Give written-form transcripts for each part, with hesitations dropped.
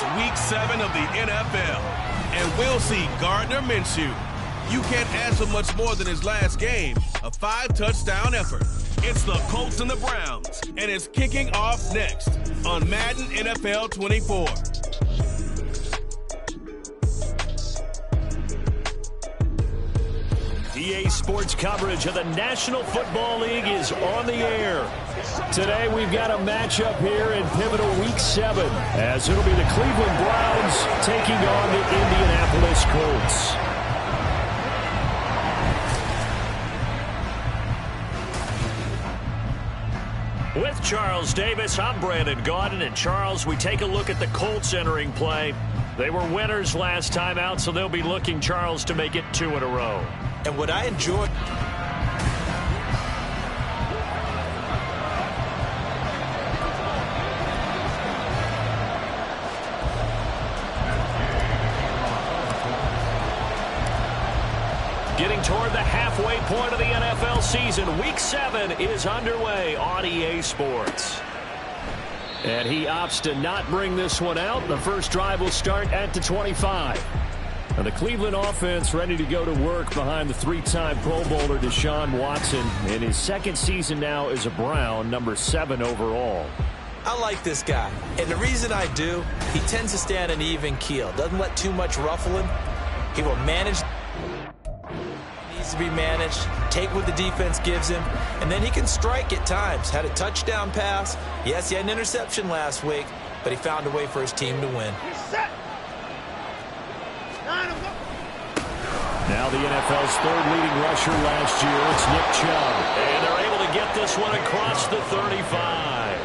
It's Week 7 of the NFL, and we'll see Gardner Minshew. You can't ask for much more than his last game, a 5-touchdown effort. It's the Colts and the Browns, and it's kicking off next on Madden NFL 24. EA Sports coverage of the National Football League is on the air. Today we've got a matchup here in pivotal Week 7, as it'll be the Cleveland Browns taking on the Indianapolis Colts. With Charles Davis, I'm Brandon Gaudin. And Charles, we take a look at the Colts entering play. They were winners last time out, so they'll be looking, Charles, to make it 2 in a row. And what I enjoy... Getting toward the halfway point of the NFL season, Week 7 is underway on EA Sports. And he opts to not bring this one out. The first drive will start at the 25. And the Cleveland offense ready to go to work behind the 3-time Pro Bowler Deshaun Watson in his second season now as a Brown, number 7 overall. I like this guy, and the reason I do, he tends to stay on an even keel. Doesn't let too much ruffle him. He will manage... needs to be managed, take what the defense gives him, and then he can strike at times. Had a touchdown pass. Yes, he had an interception last week, but he found a way for his team to win. Now the NFL's third leading rusher last year, it's Nick Chubb. And they're able to get this one across the 35.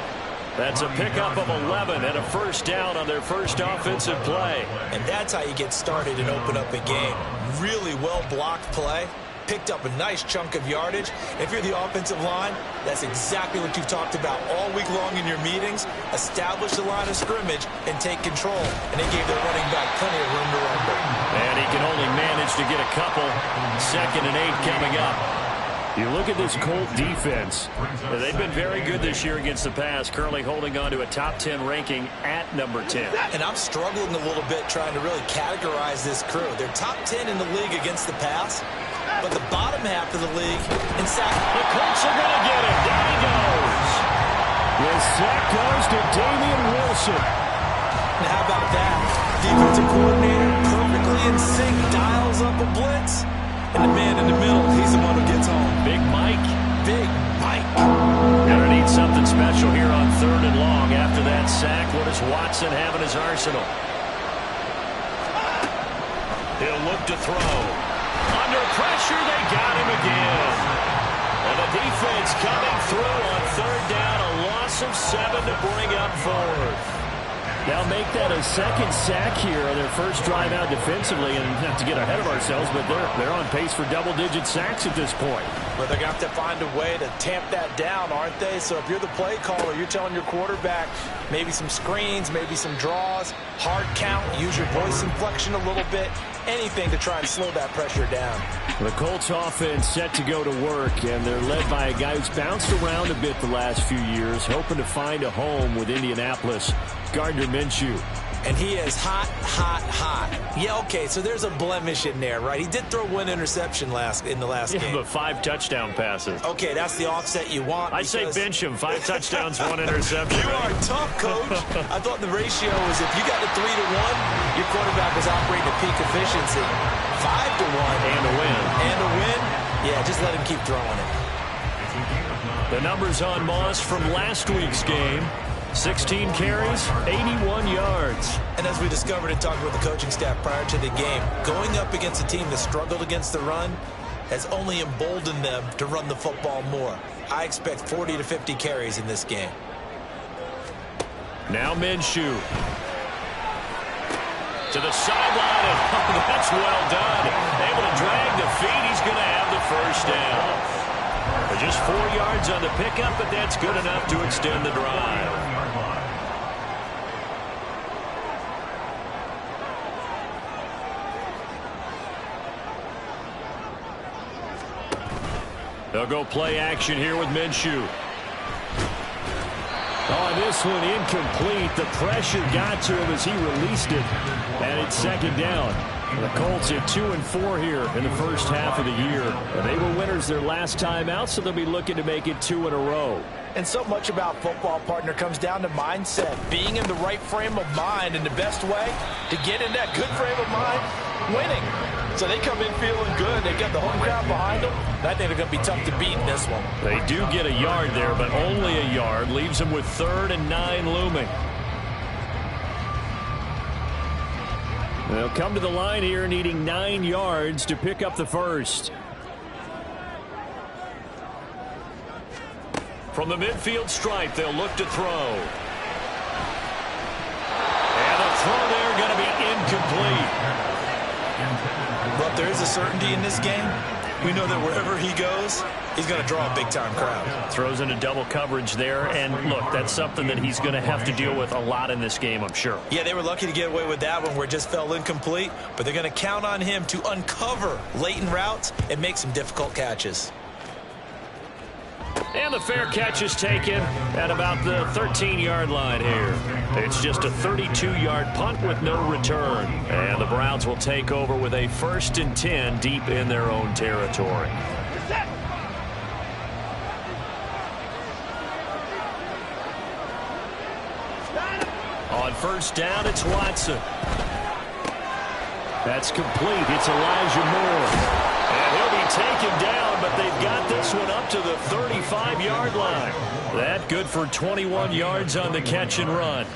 That's a pickup of 11 and a first down on their first offensive play. And that's how you get started and open up a game. Really well-blocked play. Picked up a nice chunk of yardage. If you're the offensive line, that's exactly what you've talked about all week long in your meetings. Establish the line of scrimmage and take control. And they gave their running back plenty of room to run with. And he can only manage to get a couple. 2nd and 8 coming up. You look at this Colt defense. They've been very good this year against the pass, currently holding on to a top 10 ranking at number 10. And I'm struggling a little bit trying to really categorize this crew. They're top 10 in the league against the pass, but the bottom half of the league in sack. The Colts are going to get him. Down he goes. The sack goes to Damian Wilson. And how about that? Defensive coordinator perfectly in sync, dials up a blitz. And the man in the middle, he's the one who gets home. Big Mike. Big Mike. Gonna need something special here on 3rd and long. After that sack, what does Watson have in his arsenal? He'll look to throw. Under pressure, they got him again. And the defense coming through on 3rd down. A loss of 7 to bring up 4th. Now make that a second sack here on their first drive out defensively, and not to get ahead of ourselves, but they're on pace for double-digit sacks at this point. Well, they're going to have to find a way to tamp that down, aren't they? So if you're the play caller, you're telling your quarterback maybe some screens, maybe some draws, hard count, use your voice inflection a little bit, anything to try and slow that pressure down. The Colts offense set to go to work, and they're led by a guy who's bounced around a bit the last few years, hoping to find a home with Indianapolis, Gardner Minshew. And he is hot, hot, hot. Yeah, okay, so there's a blemish in there, right? He did throw 1 interception in the last game. But 5 touchdown passes. Okay, that's the offset you want. I say bench him. 5 touchdowns, 1 interception. You are tough, Coach. I thought the ratio was if you got to 3 to 1, your quarterback was operating at peak efficiency. 5 to 1. And a win. And a win? Yeah, just let him keep throwing it. The numbers on Moss from last week's game. 16 carries, 81 yards. And as we discovered in talking with the coaching staff prior to the game, going up against a team that struggled against the run has only emboldened them to run the football more. I expect 40 to 50 carries in this game. Now Minshew. To the sideline, and that's well done. Able to drag the feet. He's going to have the first down. Just 4 yards on the pickup, but that's good enough to extend the drive. They'll go play action here with Minshew. Oh, and this one incomplete. The pressure got to him as he released it, and it's second down. The Colts are 2-4 here in the first half of the year. They were winners their last time out, so they'll be looking to make it 2 in a row. And so much about football, partner, comes down to mindset. Being in the right frame of mind, and the best way to get in that good frame of mind, winning. So they come in feeling good. They got the home crowd behind them. I think they're going to be tough to beat in this one. They do get a yard there, but only a yard. Leaves them with 3rd and 9 looming. They'll come to the line here needing 9 yards to pick up the first. From the midfield stripe, they'll look to throw. And the throw there going to be incomplete. But there is a certainty in this game. We know that wherever he goes, he's going to draw a big-time crowd. Throws into double coverage there, and look, that's something that he's going to have to deal with a lot in this game, I'm sure. Yeah, they were lucky to get away with that one where it just fell incomplete, but they're going to count on him to uncover latent routes and make some difficult catches. And the fair catch is taken at about the 13-yard line here. It's just a 32-yard punt with no return. And the Browns will take over with a 1st and 10 deep in their own territory. On first down, it's Watson. That's complete. It's Elijah Moore. And he'll be taken down, but they've got this one up to the 35-yard line. That good for 21 yards on the catch and run.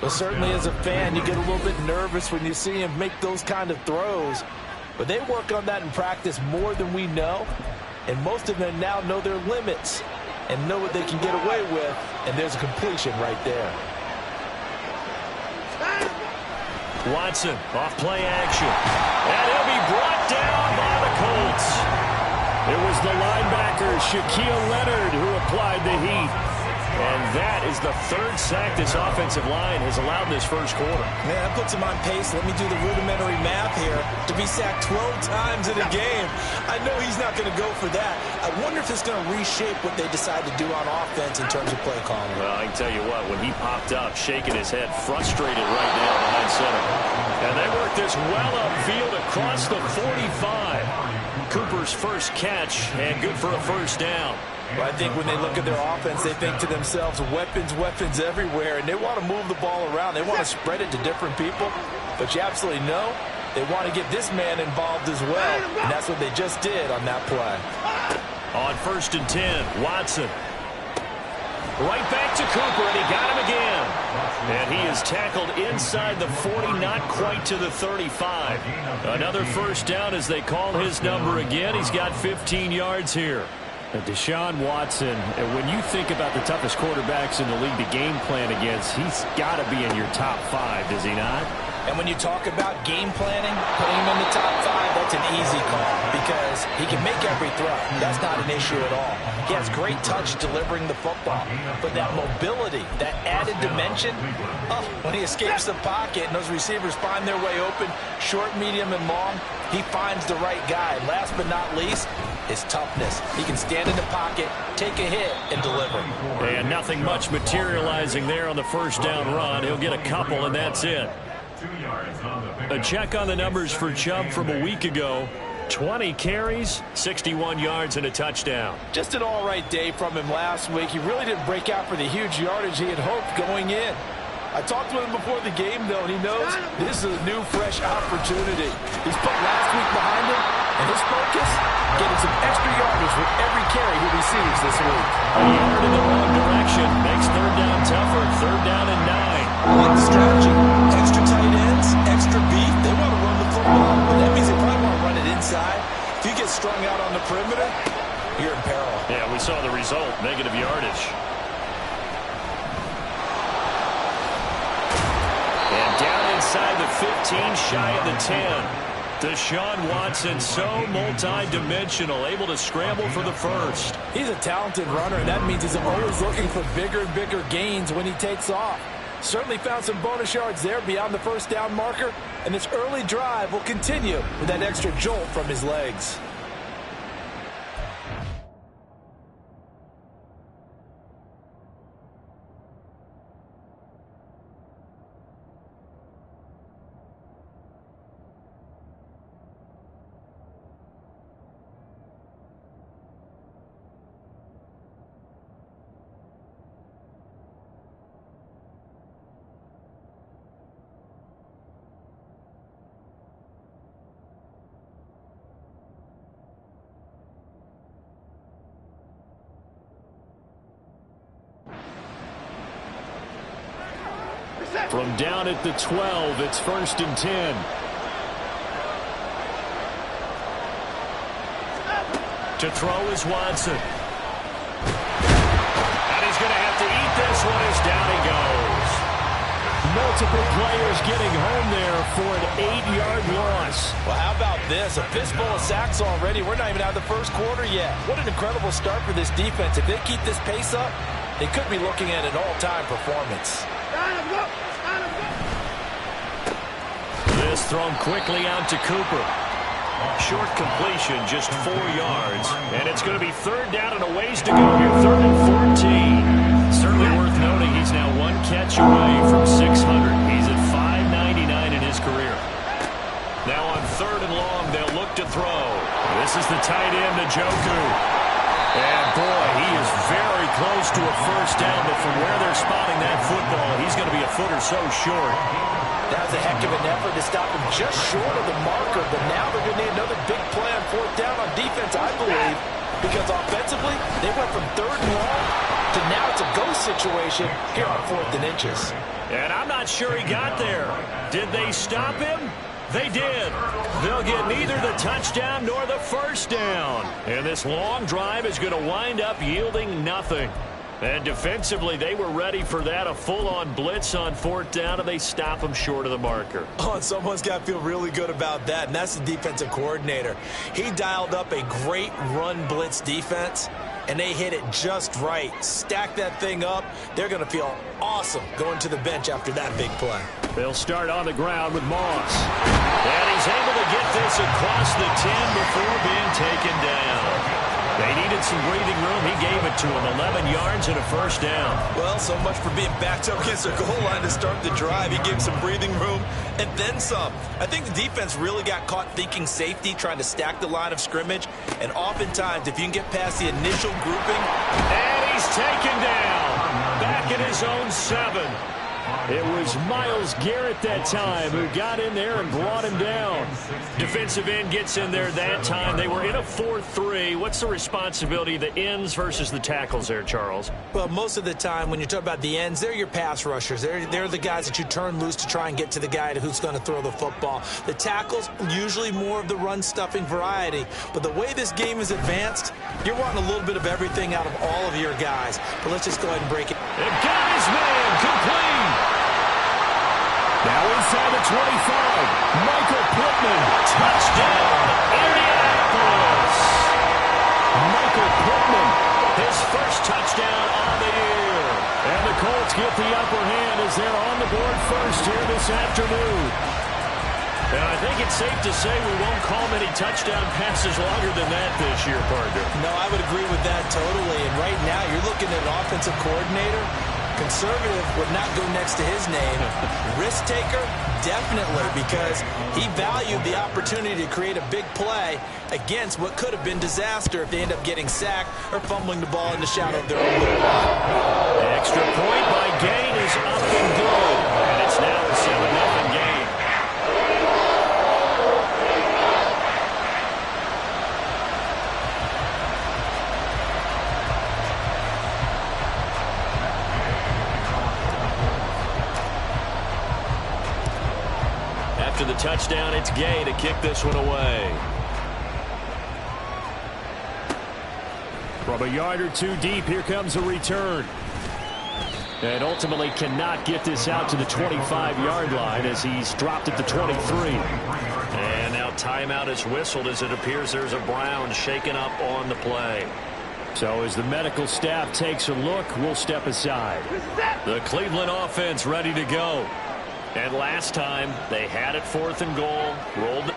Well, certainly as a fan, you get a little bit nervous when you see him make those kind of throws. But they work on that in practice more than we know. And most of them now know their limits and know what they can get away with. And there's a completion right there. Watson off play action. And he'll be brought down by the Colts. It was the linebacker Shaquille Leonard who applied the heat. And that is the 3rd sack this offensive line has allowed this first quarter. Man, that puts him on pace. Let me do the rudimentary math here. To be sacked 12 times in a game. I know he's not going to go for that. I wonder if it's going to reshape what they decide to do on offense in terms of play calling. Well, I can tell you what, when he popped up, shaking his head, frustrated right now behind center. And they work this well upfield across the 45. Cooper's first catch, and good for a first down. Well, I think when they look at their offense, they think to themselves, weapons, weapons everywhere, and they want to move the ball around. They want to spread it to different people, but you absolutely know they want to get this man involved as well, and that's what they just did on that play. On 1st and 10, Watson. Right back to Cooper, and he got him again. And he is tackled inside the 40, not quite to the 35. Another first down as they call his number again. He's got 15 yards here. Deshaun Watson, when you think about the toughest quarterbacks in the league to game plan against, he's got to be in your top 5, does he not? And when you talk about game planning, putting him in the top 5, that's an easy call because he can make every throw. That's not an issue at all. He has great touch delivering the football. But that mobility, that added dimension, when he escapes the pocket and those receivers find their way open, short, medium, and long, he finds the right guy. Last but not least, his toughness. He can stand in the pocket, take a hit, and deliver. And nothing much materializing there on the first down run. He'll get a couple, and that's it. A check on the numbers for Chubb from a week ago. 20 carries, 61 yards, and a touchdown. Just an all-right day from him last week. He really didn't break out for the huge yardage he had hoped going in. I talked with him before the game, though, and he knows this is a new, fresh opportunity. He's put last week behind him, and his focus, getting some extra yardage with every carry he receives this week. A yard in the wrong direction makes 3rd down tougher. 3rd down and 9. I like the strategy. Extra tight ends, extra beef. They want to run the football, but that means they probably want to run it inside. If you get strung out on the perimeter, you're in peril. Yeah, we saw the result, negative yardage. And down inside the 15, shy of the 10. Deshaun Watson, so multi-dimensional, able to scramble for the first. He's a talented runner, and that means he's always looking for bigger and bigger gains when he takes off. Certainly found some bonus yards there beyond the first down marker, and this early drive will continue with that extra jolt from his legs. From down at the 12, it's 1st and 10. To throw is Watson. And he's going to have to eat this one as down he goes. Multiple players getting home there for an 8-yard loss. Well, how about this? A fistful of sacks already. We're not even out of the first quarter yet. What an incredible start for this defense. If they keep this pace up, they could be looking at an all-time performance. This thrown quickly out to Cooper. Short completion, just 4 yards. And it's going to be 3rd down and a ways to go here, 3rd and 14. Certainly worth noting he's now 1 catch away from 600. He's at 599 in his career. Now on 3rd and long, they'll look to throw. This is the tight end, Njoku. And boy, he is very close to a 1st down, but from where they're spotting that football, he's going to be a foot or so short. That was a heck of an effort to stop him just short of the marker, but now they're going to need another big play on 4th down on defense, I believe, because offensively, they went from 3rd and long to now it's a go situation here on 4th and inches. And I'm not sure he got there. Did they stop him? They did. They'll get neither the touchdown nor the 1st down. And this long drive is going to wind up yielding nothing. And defensively, they were ready for that, a full-on blitz on 4th down, and they stop them short of the marker. Oh, and someone's got to feel really good about that, and that's the defensive coordinator. He dialed up a great run blitz defense, and they hit it just right. Stack that thing up. They're going to feel awesome going to the bench after that big play. They'll start on the ground with Moss. And he's able to get this across the 10 before being taken down. They needed some breathing room. He gave it to him. 11 yards and a 1st down. Well, so much for being backed up against their goal line to start the drive. He gave some breathing room and then some. I think the defense really got caught thinking safety, trying to stack the line of scrimmage. And oftentimes, if you can get past the initial grouping. And he's taken down. Back at his own 7. It was Myles Garrett that time who got in there and brought him down. Defensive end gets in there that time. They were in a 4-3. What's the responsibility of the ends versus the tackles there, Charles? Well, most of the time when you talk about the ends, they're your pass rushers. They're the guys that you turn loose to try and get to the guy who's going to throw the football. The tackles, usually more of the run-stuffing variety. But the way this game is advanced, you're wanting a little bit of everything out of all of your guys. But let's just go ahead and break it. It got his man complete. Now inside the 25, Michael Pittman, touchdown, Indianapolis. Michael Pittman, his 1st touchdown on the year. And the Colts get the upper hand as they're on the board first here this afternoon. And I think it's safe to say we won't call many touchdown passes longer than that this year, partner. No, I would agree with that totally. And right now, you're looking at an offensive coordinator. Conservative would not go next to his name. Risk taker, definitely, because he valued the opportunity to create a big play against what could have been disaster if they end up getting sacked or fumbling the ball in the shadow of their own goal line. The extra point by Gain is up and good. And it's now a 7-0 game. After the touchdown, it's Gay to kick this one away. From a yard or 2 deep, here comes a return. And ultimately cannot get this out to the 25-yard line as he's dropped at the 23. And now timeout is whistled as it appears there's a Brown shaken up on the play. So as the medical staff takes a look, we'll step aside. The Cleveland offense ready to go. And last time, they had it 4th and goal, rolled it.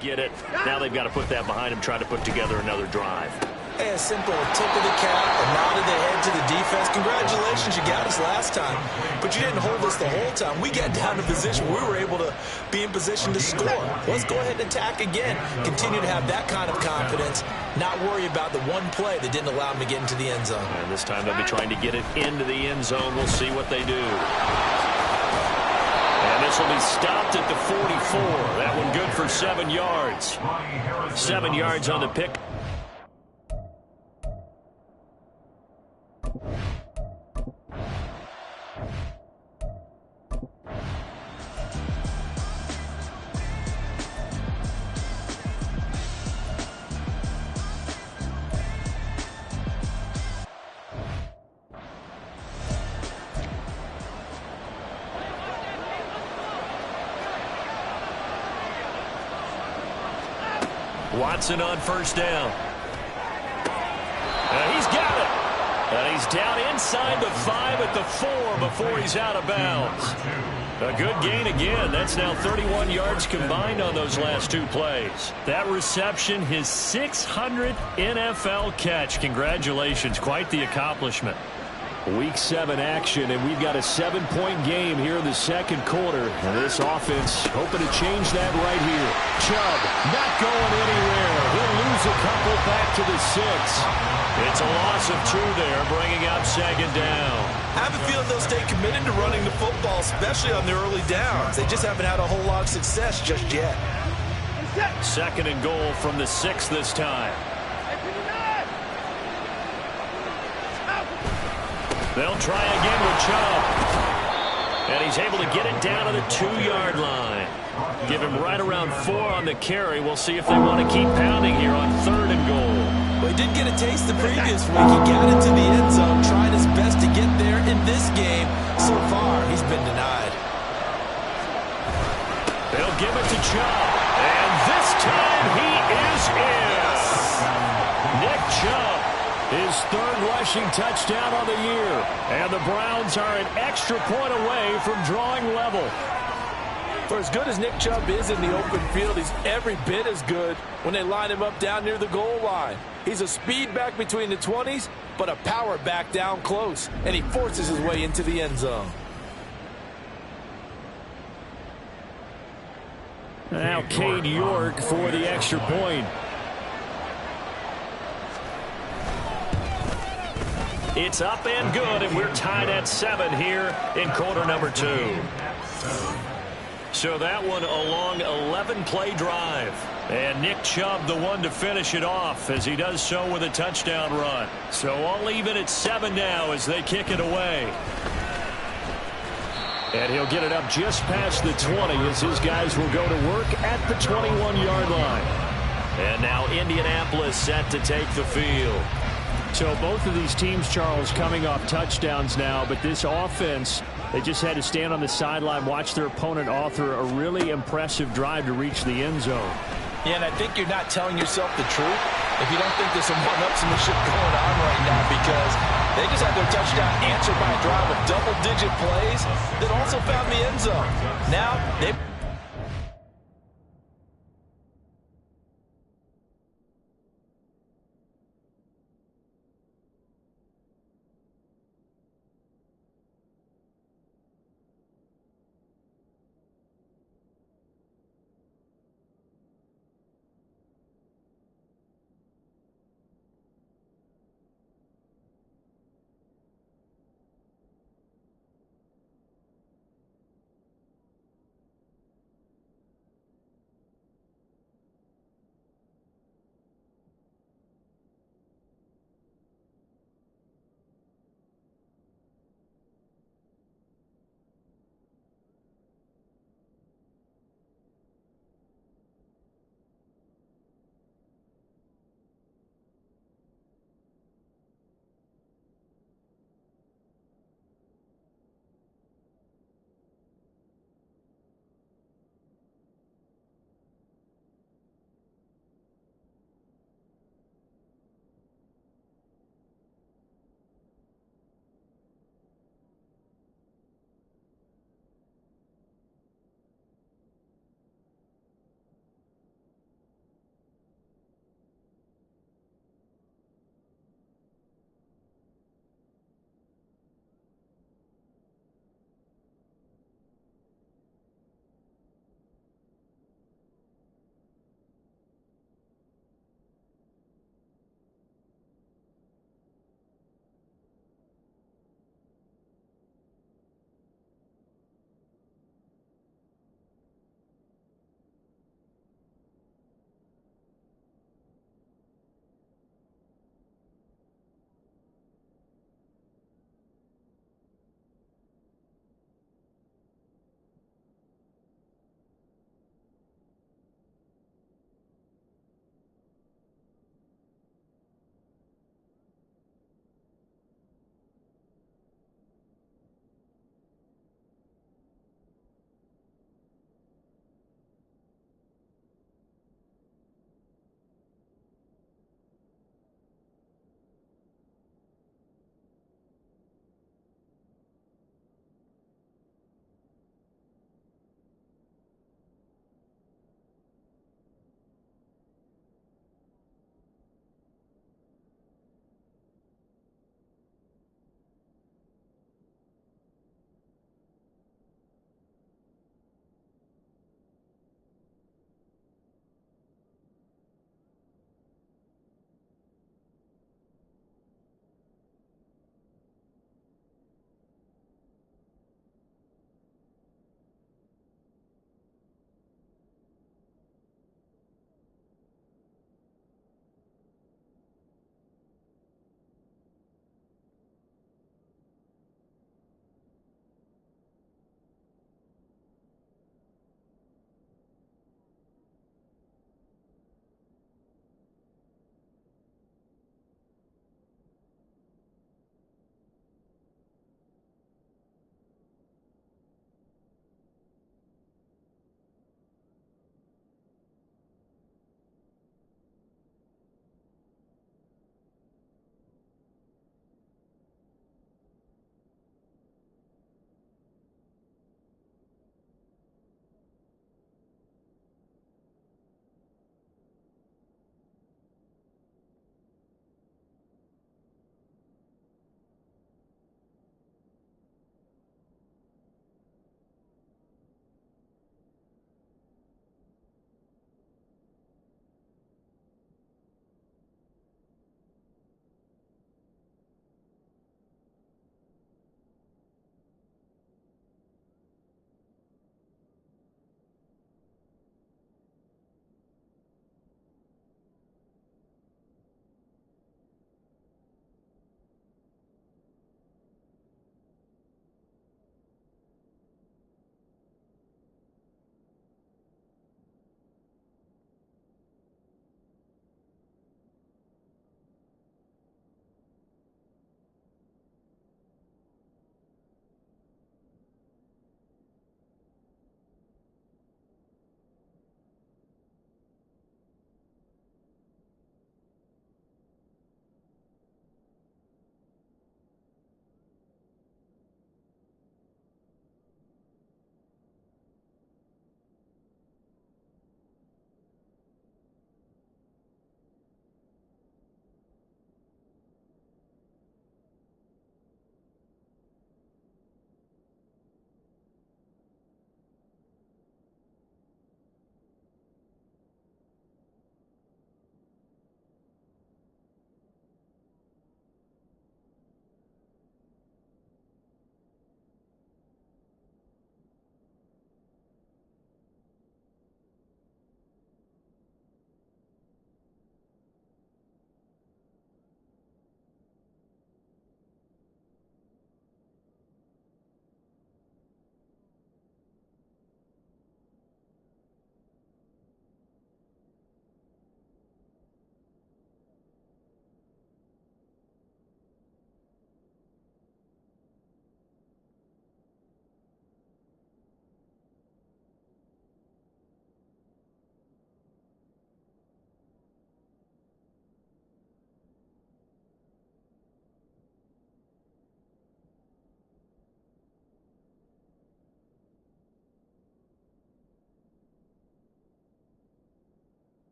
get it. Now they've got to put that behind them, try to put together another drive. Hey, a simple tip of the cap, a nod of the head to the defense. Congratulations, you got us last time. But you didn't hold us the whole time. We got down to position. We were able to be in position to score. Let's go ahead and attack again. Continue to have that kind of confidence. Not worry about the one play that didn't allow them to get into the end zone. And this time they'll be trying to get it into the end zone. We'll see what they do. And this will be stopped at the 44. That one good for 7 yards. 7 yards on the pick. Watson on first down. He's got it. And he's down inside the 5 at the 4 before he's out of bounds. A good gain again. That's now 31 yards combined on those last 2 plays. That reception, his 600th NFL catch. Congratulations. Quite the accomplishment. Week 7 action, and we've got a 7-point game here in the second quarter. And this offense hoping to change that right here. Chubb not going anywhere. He'll lose a couple back to the 6. It's a loss of 2 there, bringing up second down. I have a feeling they'll stay committed to running the football, especially on their early downs. They just haven't had a whole lot of success just yet. Second and goal from the 6 this time. They'll try again with Chubb. And he's able to get it down to the 2-yard line. Give him right around 4 on the carry. We'll see if they want to keep pounding here on 3rd and goal. Well, he did get a taste the previous week. He got into the end zone, trying his best to get there in this game. So far, he's been denied. They'll give it to Chubb. And this time he is in. Nick Chubb. His 3rd rushing touchdown on the year. And the Browns are an extra point away from drawing level. For as good as Nick Chubb is in the open field, he's every bit as good when they line him up down near the goal line. He's a speed back between the 20s, but a power back down close. And he forces his way into the end zone. Now Cade York for the extra point. It's up and good, and we're tied at 7 here in quarter number 2. So that one a long 11-play drive. And Nick Chubb the one to finish it off as he does so with a touchdown run. So all even at 7 now as they kick it away. And he'll get it up just past the 20 as his guys will go to work at the 21-yard line. And now Indianapolis set to take the field. So both of these teams, Charles, coming off touchdowns now, but this offense, they just had to stand on the sideline, watch their opponent author a really impressive drive to reach the end zone. Yeah, and I think you're not telling yourself the truth if you don't think there's some one-upsmanship going on right now, because they just had their touchdown answered by a drive of double-digit plays that also found the end zone. Now, they...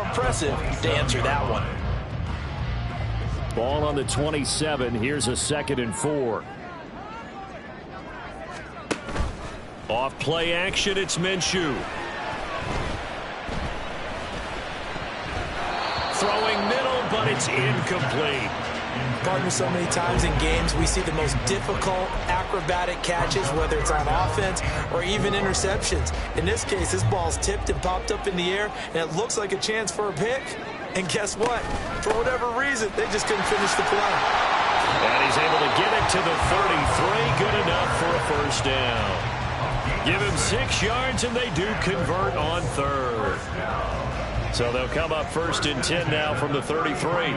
impressive to answer that one. Ball on the 27. Here's a 2nd and 4. Off play action, it's Minshew. Throwing middle, but it's incomplete. Partner, so many times in games we see the most difficult acrobatic catches, whether it's on offense or even interceptions. In this case, this ball's tipped and popped up in the air, and it looks like a chance for a pick. And guess what? For whatever reason, they just couldn't finish the play. And he's able to get it to the 33. Good enough for a first down. Give him 6 yards, and they do convert on 3rd. So they'll come up 1st and 10 now from the 33.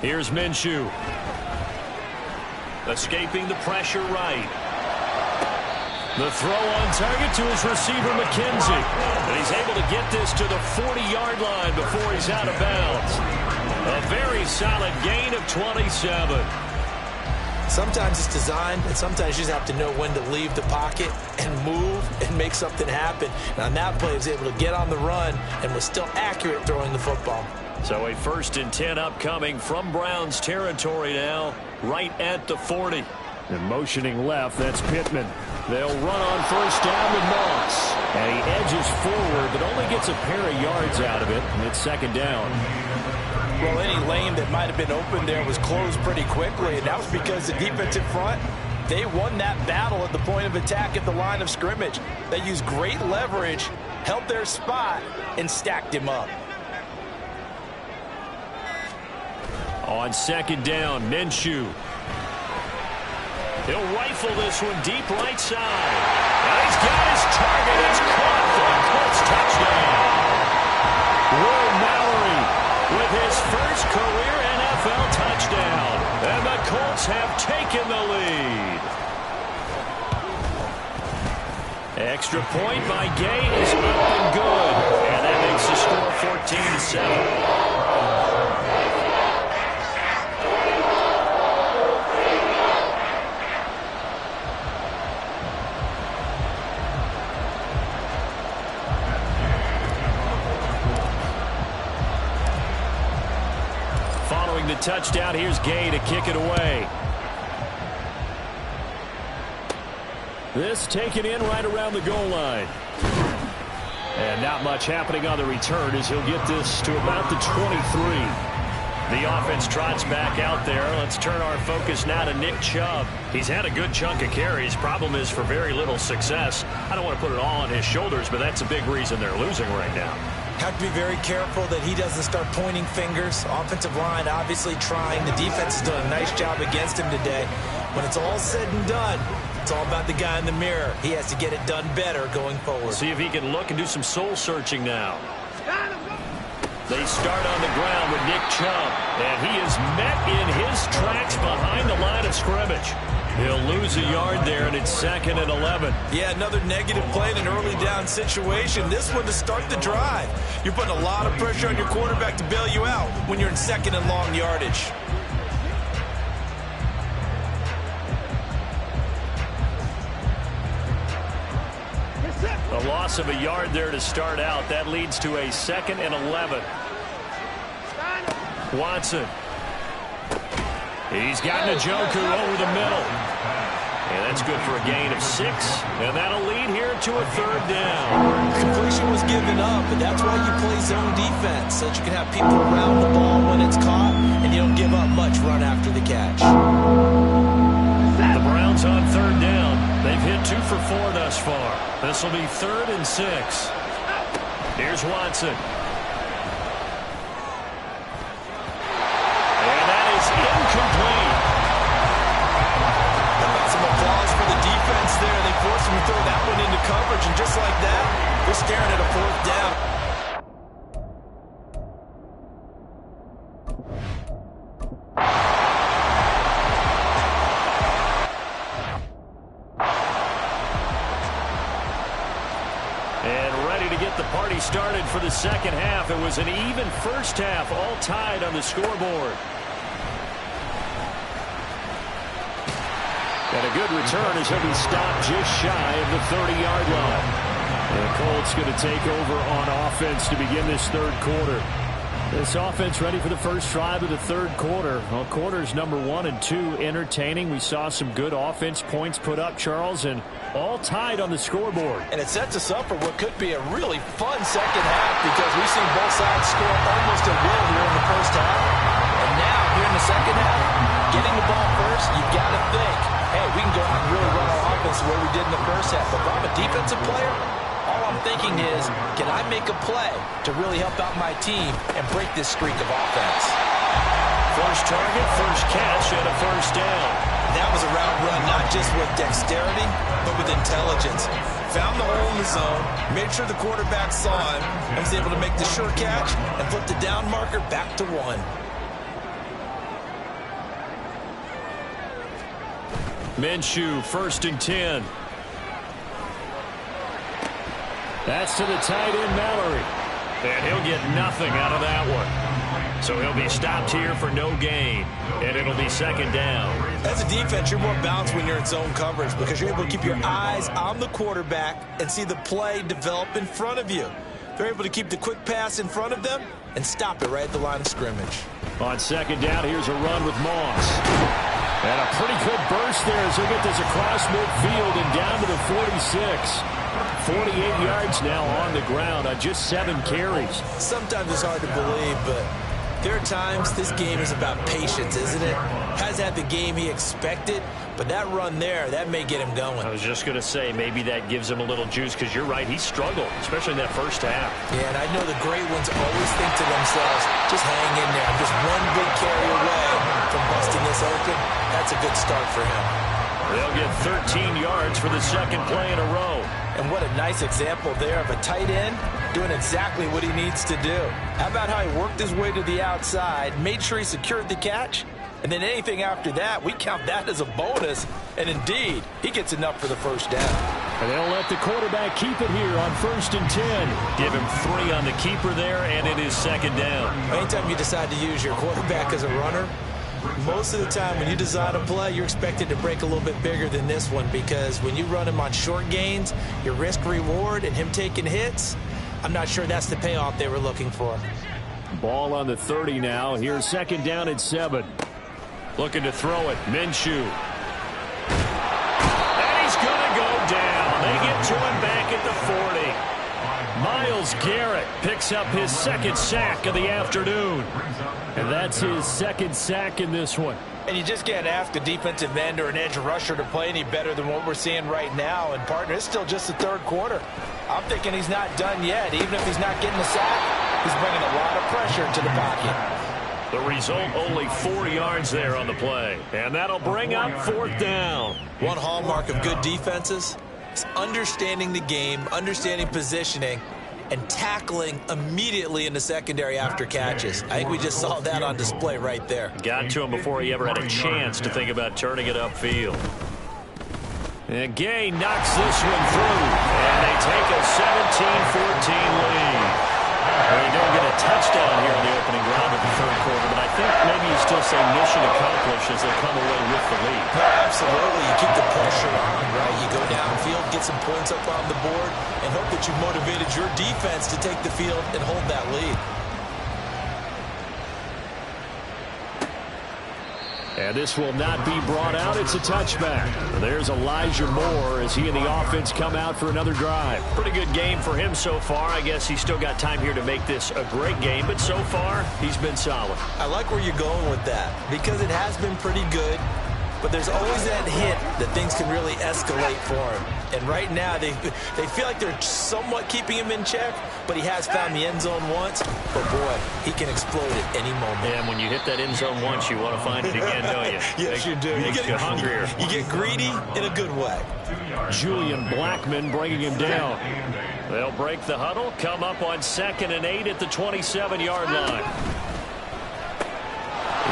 Here's Minshew. Escaping the pressure right. The throw on target to his receiver, McKenzie. And he's able to get this to the 40-yard line before he's out of bounds. A very solid gain of 27. Sometimes it's designed, and sometimes you just have to know when to leave the pocket and move and make something happen. And on that play, he was able to get on the run and was still accurate throwing the football. So a 1st and 10 upcoming from Browns territory now, right at the 40. And motioning left, that's Pittman. They'll run on 1st down with Moss. And he edges forward, but only gets a pair of yards out of it, and it's 2nd down. Well, any lane that might have been open there was closed pretty quickly, and that was because the defensive front, they won that battle at the point of attack at the line of scrimmage. They used great leverage, held their spot, and stacked him up. On 2nd down, Minshew. He'll rifle this one deep right side. And he's got his target. It's caught for a Colts touchdown. Will Mallory with his first career NFL touchdown. And the Colts have taken the lead. Extra point by Gay is up and good. And that makes the score 14-7. Following the touchdown, here's Gay to kick it away. This taken in right around the goal line. And not much happening on the return as he'll get this to about the 23. The offense trots back out there. Let's turn our focus now to Nick Chubb. He's had a good chunk of carries. Problem is for very little success. I don't want to put it all on his shoulders, but that's a big reason they're losing right now. Have to be very careful that he doesn't start pointing fingers. Offensive line obviously trying. The defense has done a nice job against him today. When it's all said and done, it's all about the guy in the mirror. He has to get it done better going forward. See if he can look and do some soul searching now. They start on the ground with Nick Chubb, and he is met in his tracks behind the line of scrimmage. He'll lose a yard there, and it's 2nd and 11. Yeah, another negative play in an early down situation. This one to start the drive. You're putting a lot of pressure on your quarterback to bail you out when you're in 2nd and long yardage. A loss of a yard there to start out. That leads to a 2nd and 11. Watson. He's got Njoku over the middle. And that's good for a gain of 6. And that'll lead here to a 3rd down. Completion was given up, but that's why you play zone defense, so that you can have people around the ball when it's caught, and you don't give up much run after the catch. The Browns on 3rd down. They've hit 2 for 4 thus far. This will be 3rd and 6. Here's Watson. And that is incomplete. How about some applause for the defense there? They forced him to throw that one into coverage, and just like that, they're staring at a 4th down. Party started for the 2nd half. It was an even first half, all tied on the scoreboard. And a good return as he'll be stopped just shy of the 30-yard line. The Colts going to take over on offense to begin this third quarter. This offense ready for the first drive of the third quarter. Well, quarters number 1 and 2 entertaining. We saw some good offense points put up, Charles, and all tied on the scoreboard. And it sets us up for what could be a really fun second half because we've seen both sides score almost at will here in the first half. And now, here in the second half, getting the ball first, you've got to think, hey, we can go out and really run our offense the way we did in the first half. But if I'm a defensive player, all I'm thinking is, can I make a play to really help out my team and break this streak of offense? First target, first catch, and a first down. That was a route run not just with dexterity, but with intelligence. Found the hole in the zone, made sure the quarterback saw him, and was able to make the sure catch and flip the down marker back to 1. Minshew, 1st and 10. That's to the tight end, Mallory. And he'll get nothing out of that one. So he'll be stopped here for no gain. And it'll be second down. As a defense, you're more balanced when you're in zone coverage because you're able to keep your eyes on the quarterback and see the play develop in front of you. They're able to keep the quick pass in front of them and stop it right at the line of scrimmage. On second down, here's a run with Moss. And a pretty good burst there as he'll get this across midfield and down to the 46. 48 yards now on the ground on just 7 carries. Sometimes it's hard to believe, but there are times this game is about patience, isn't it? Hasn't had the game he expected, but that run there, that may get him going. I was just going to say, maybe that gives him a little juice because you're right, he struggled, especially in that first half. Yeah, and I know the great ones always think to themselves, just hang in there. I'm just one big carry away from busting this open. That's a good start for him. They'll get 13 yards for the second play in a row. And what a nice example there of a tight end doing exactly what he needs to do. How about how he worked his way to the outside, made sure he secured the catch, and then anything after that, we count that as a bonus. And indeed, he gets enough for the first down. And they'll let the quarterback keep it here on 1st and 10. Give him 3 on the keeper there, and it is second down. Anytime you decide to use your quarterback as a runner, most of the time when you design a play, you're expected to break a little bit bigger than this one because when you run him on short gains, your risk-reward and him taking hits, I'm not sure that's the payoff they were looking for. Ball on the 30 now. Here's second down at 7. Looking to throw it. Minshew. And he's going to go down. They get to him back at the 40. Myles Garrett picks up his second sack of the afternoon. And that's his second sack in this one. And you just can't ask a defensive end or an edge rusher to play any better than what we're seeing right now. And, partner, it's still just the third quarter. I'm thinking he's not done yet. Even if he's not getting the sack, he's bringing a lot of pressure to the pocket. The result, only 4 yards there on the play. And that'll bring up 4th down. One hallmark of good defenses is understanding the game, understanding positioning, and tackling immediately in the secondary after catches. I think we just saw that on display right there. Got to him before he ever had a chance to think about turning it upfield. And Gay knocks this one through, and they take a 17-14 lead. They don't get a touchdown here in the opening round of the third quarter, but I think maybe you still say mission accomplished as they come away with the lead. No, absolutely. You keep the pressure on, right? You go downfield, get some points up on the board, and hope that you've motivated your defense to take the field and hold that lead. And this will not be brought out. It's a touchback. There's Elijah Moore as he and the offense come out for another drive. Pretty good game for him so far. I guess he's still got time here to make this a great game, but so far, he's been solid. I like where you're going with that because it has been pretty good, but there's always that hint that things can really escalate for him. And right now, they feel like they're somewhat keeping him in check, but he has found the end zone once. But, boy, he can explode at any moment. And when you hit that end zone once, you want to find it again, don't you? Yes, you do. Makes you hungrier. You get greedy in a good way. Julian Blackmon bringing him down. They'll break the huddle, come up on 2nd and 8 at the 27-yard line.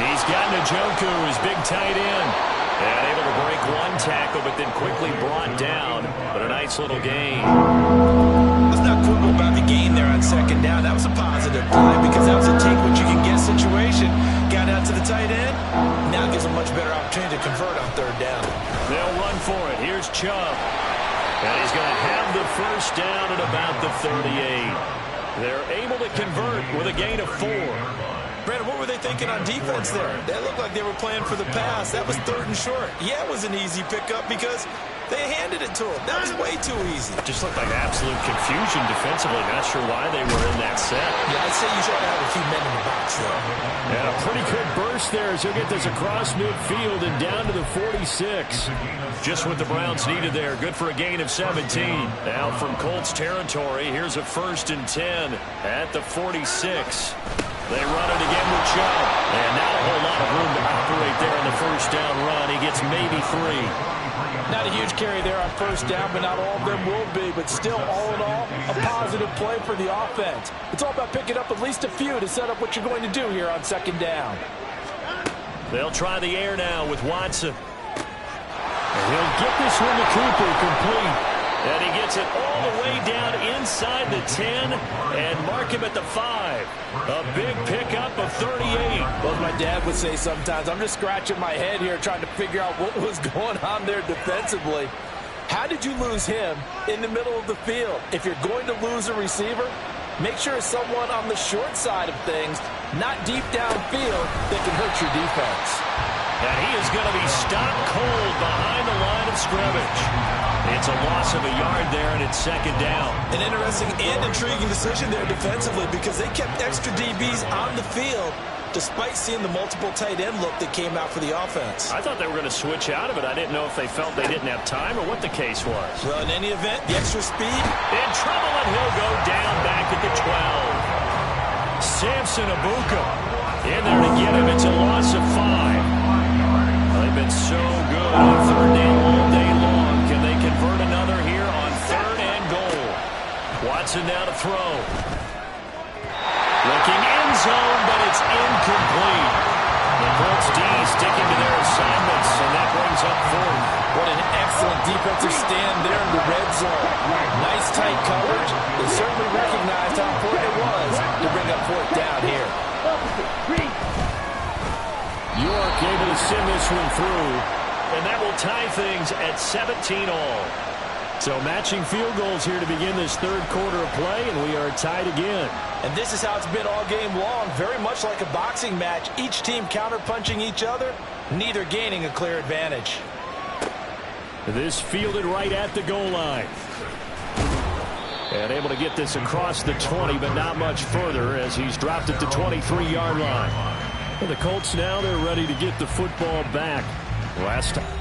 He's got Njoku, his big tight end. And able to break one tackle, but then quickly brought down. But a nice little gain. Let's not quibble about the gain there on 2nd down. That was a positive play because that was a take-what-you-can-get situation. Got out to the tight end. Now gives a much better opportunity to convert on 3rd down. They'll run for it. Here's Chubb. And he's going to have the first down at about the 38. They're able to convert with a gain of 4. Brandon, what were they thinking on defense there? They looked like they were playing for the pass. That was 3rd and short. Yeah, it was an easy pickup because they handed it to him. That was way too easy. Just looked like absolute confusion defensively. Not sure why they were in that set. Yeah, I'd say you should have a few men in the box, though. And a pretty good burst there as he'll get this across midfield and down to the 46. Just what the Browns needed there. Good for a gain of 17. Now from Colts territory, here's a 1st and 10 at the 46. They run it again with Chubb. And not a whole lot of room to operate there on the first down run. He gets maybe 3. Not a huge carry there on first down, but not all of them will be. But still, all in all, a positive play for the offense. It's all about picking up at least a few to set up what you're going to do here on 2nd down. They'll try the air now with Watson. And he'll get this one to Cooper complete. And he gets it all the way down inside the 10 and mark him at the 5. A big pickup of 38. Well, as my dad would say sometimes, I'm just scratching my head here trying to figure out what was going on there defensively. How did you lose him in the middle of the field? If you're going to lose a receiver, make sure it's someone on the short side of things, not deep downfield, that can hurt your defense. And he is going to be stopped cold behind the line of scrimmage. It's a loss of a yard there, and it's 2nd down. An interesting and intriguing decision there defensively because they kept extra DBs on the field despite seeing the multiple tight end look that came out for the offense. I thought they were going to switch out of it. I didn't know if they felt they didn't have time or what the case was. Well, in any event, the extra speed. In trouble, and he'll go down back at the 12. Samson Abuka in there to get him. It's a loss of 5. They've been so good on 3rd down all day long. Can they convert another here on 3rd and goal? Watson now to throw. Looking end zone, but it's incomplete. The Colts D sticking to their assignments, and that brings up 4th. What an excellent defensive stand there in the red zone. Nice tight coverage. They certainly recognized how important it was to bring up 4th down here. York able to send this one through, and that will tie things at 17 all. So matching field goals here to begin this 3rd quarter of play, and we are tied again. And this is how it's been all game long, very much like a boxing match. Each team counter-punching each other, neither gaining a clear advantage. This fielded right at the goal line. And able to get this across the 20, but not much further as he's dropped it to 23-yard line. And the Colts now, they're ready to get the football back. Last time.